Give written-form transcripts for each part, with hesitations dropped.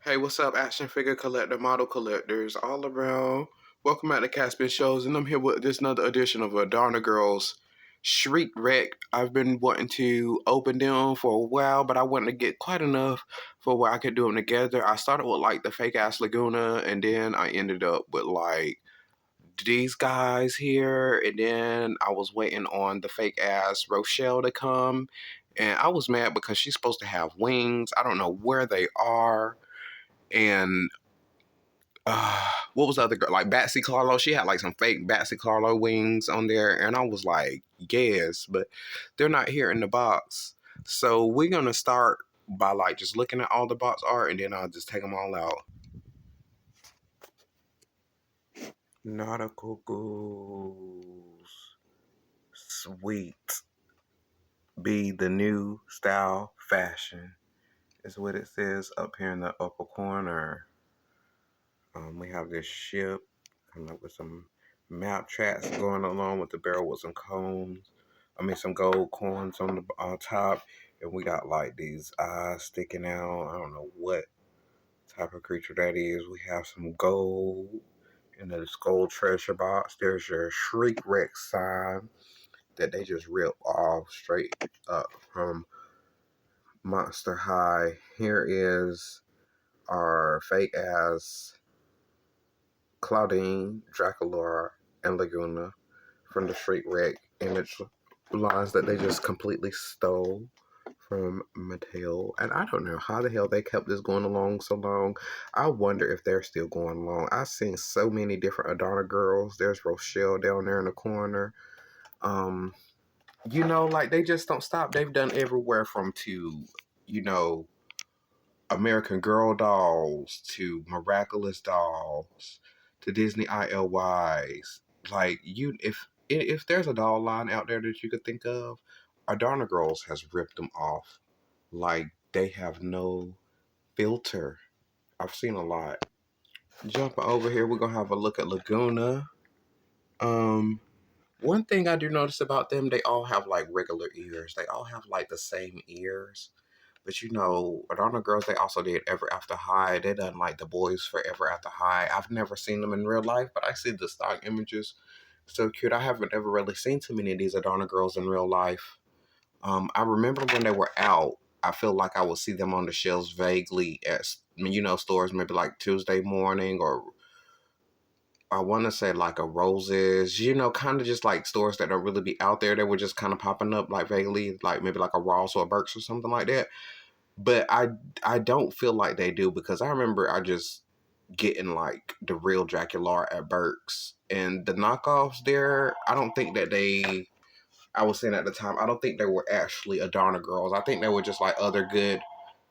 Hey, what's up, action figure collector, model collectors, all around? Welcome back to Caspian Shows, and I'm here with this another edition of Adana Girls Shriek Wreck. I've been wanting to open them for a while, but I wanted to get quite enough for where I could do them together. I started with like the fake ass Laguna, and then I ended up with like these guys here, and then I was waiting on the fake ass Rochelle to come, and I was mad because she's supposed to have wings. I don't know where they are. And what was the other girl? Like Batsy Carlo. She had like some fake Batsy Carlo wings on there. And I was like, yes, but they're not here in the box. So we're going to start by like just looking at all the box art and then I'll just take them all out. Nautical Ghouls. Sweet. Be the new style fashion is what it says up here in the upper corner. We have this ship coming up with some map tracks going along with the barrel with some cones. Some gold coins on the top. And we got like these eyes sticking out. I don't know what type of creature that is. We have some gold in the gold treasure box. There's your Shriek Wreck sign that they just rip off straight up from Monster High. Here is our fake ass Claudine, Draculaura, and Laguna from the Shriek Wreck image lines that they just completely stole from Mattel. And I don't know how the hell they kept this going along so long. I wonder if they're still going along. I've seen so many different Adana girls. There's Rochelle down there in the corner. Like they just don't stop. They've done everywhere from you know, American Girl dolls to Miraculous dolls to Disney ILYs. Like if there's a doll line out there that you could think of, Adana Girls has ripped them off. Like they have no filter. I've seen a lot. Jumping over here, we're gonna have a look at Laguna. One thing I do notice about them, they all have like regular ears. They all have like the same ears. But Adana Girls, they also did Ever After High. They done like the boys for Ever After High. I've never seen them in real life, but I see the stock images. So cute. I haven't ever really seen too many of these Adana Girls in real life. I remember when they were out, I feel like I would see them on the shelves vaguely at, stores maybe like Tuesday morning or I want to say like a Roses, kind of just like stores that don't really be out there. They were just kind of popping up like vaguely, like maybe like a Ross or a Burks or something like that. But I don't feel like they do because I remember I just getting like the real Draculaura at Burks and the knockoffs there. I don't think that I was saying at the time, I don't think they were actually Adana Girls. I think they were just like other good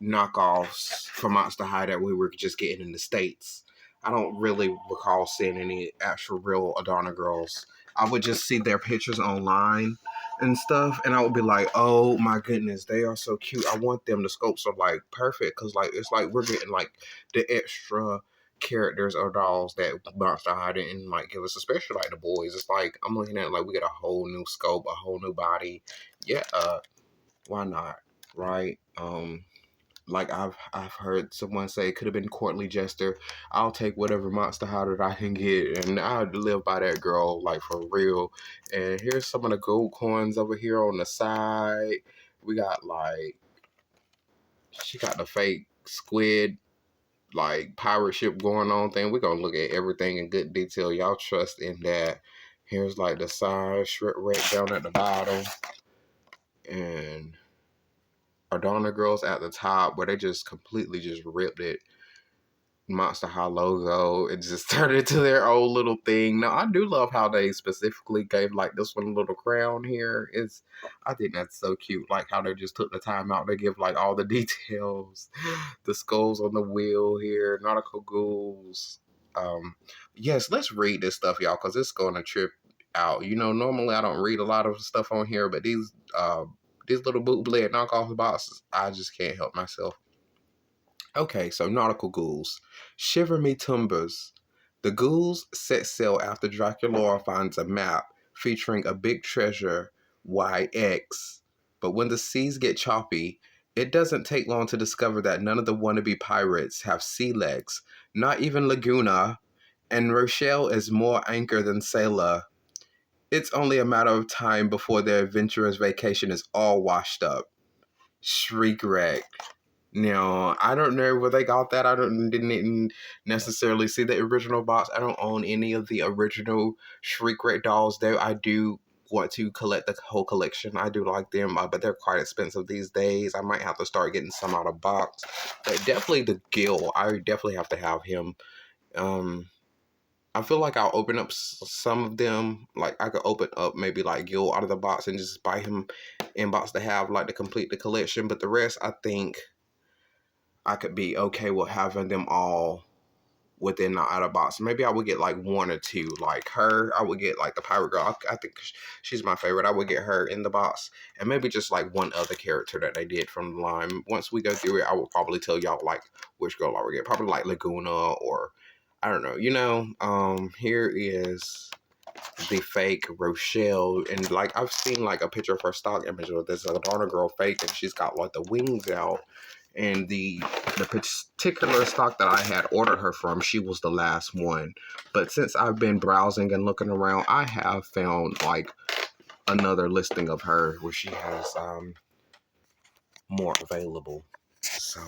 knockoffs from Monster High that we were just getting in the States. I don't really recall seeing any actual real Adana Girls. I would just see their pictures online and stuff, and I would be like, "Oh my goodness, they are so cute! I want them." The scopes are like perfect because like it's like we're getting like the extra characters or dolls that Monster High didn't like give us, especially like the boys. It's like I'm looking at it like we get a whole new scope, a whole new body. Yeah, why not? Right? Like I've heard someone say it could have been Courtney Jester. I'll take whatever Monster High that I can get, and I'd live by that girl like for real. And here's some of the gold coins over here on the side. We got like she got the fake squid like pirate ship going on thing. We're gonna look at everything in good detail. Y'all trust in that. Here's like the side Shriek Wreck down at the bottom. And Adana Girls at the top where they just completely just ripped it. Monster High logo. It just turned into their own little thing. Now I do love how they specifically gave like this one a little crown here. I think that's so cute. Like how they just took the time out to give like all the details. The skulls on the wheel here, nautical ghouls. Yes, let's read this stuff, y'all, because it's gonna trip out. Normally I don't read a lot of stuff on here, but these little bootleg knockoff boxes, I just can't help myself. Okay, so nautical ghouls. Shiver me timbers. The ghouls set sail after Draculaura finds a map featuring a big treasure, YX. But when the seas get choppy, It doesn't take long to discover that none of the wannabe pirates have sea legs, not even Laguna, and Rochelle is more anchor than sailor. It's only a matter of time before their adventurous vacation is all washed up. Shriek wreck. Now, I don't know where they got that. Didn't necessarily see the original box. I don't own any of the original Shriek wreck dolls, though I do want to collect the whole collection. I do like them, but they're quite expensive these days. I might have to start getting some out of box. But definitely the Gil. I definitely have to have him. I feel like I'll open up some of them. Like I could open up maybe like Gil out of the box and just buy him in box to have like to complete the collection. But the rest, I think I could be okay with having them all within the outer box. Maybe I would get like one or two. Like her, I would get like the Pirate Girl. I think she's my favorite. I would get her in the box. And maybe just like one other character that they did from the line. Once we go through it, I will probably tell y'all like which girl I would get. Probably like Laguna or I don't know. Here is the fake Rochelle, and like I've seen like a picture of her stock image of this Adorno girl fake, and she's got like the wings out. And the particular stock that I had ordered her from, she was the last one. But since I've been browsing and looking around, I have found like another listing of her where she has more available. So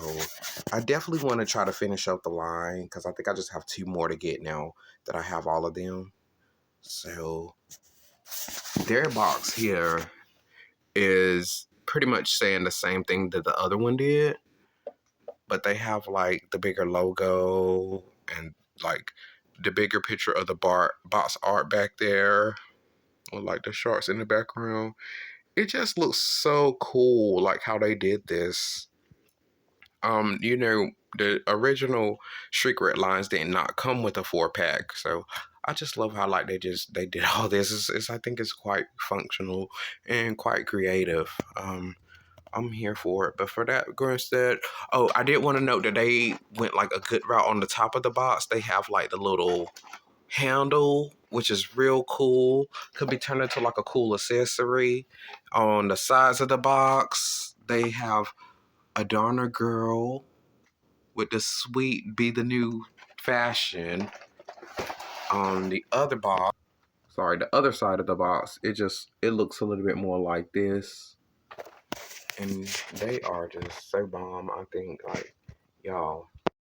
I definitely want to try to finish up the line because I think I just have two more to get now that I have all of them. So their box here is pretty much saying the same thing that the other one did, but they have like the bigger logo and like the bigger picture of the box art back there with like the sharks in the background. It just looks so cool, like how they did this. The original Shriek Red lines did not come with a 4-pack, so I just love how like they did all this. I think it's quite functional and quite creative. I'm here for it. But for that, Grinstead, oh, I did want to note that they went like a good route on the top of the box. They have like the little handle, which is real cool. Could be turned into like a cool accessory. On the sides of the box, they have a Donner girl with the sweet be the new fashion. On the other box, the other side of the box, it looks a little bit more like this. And they are just so bomb. I think like y'all,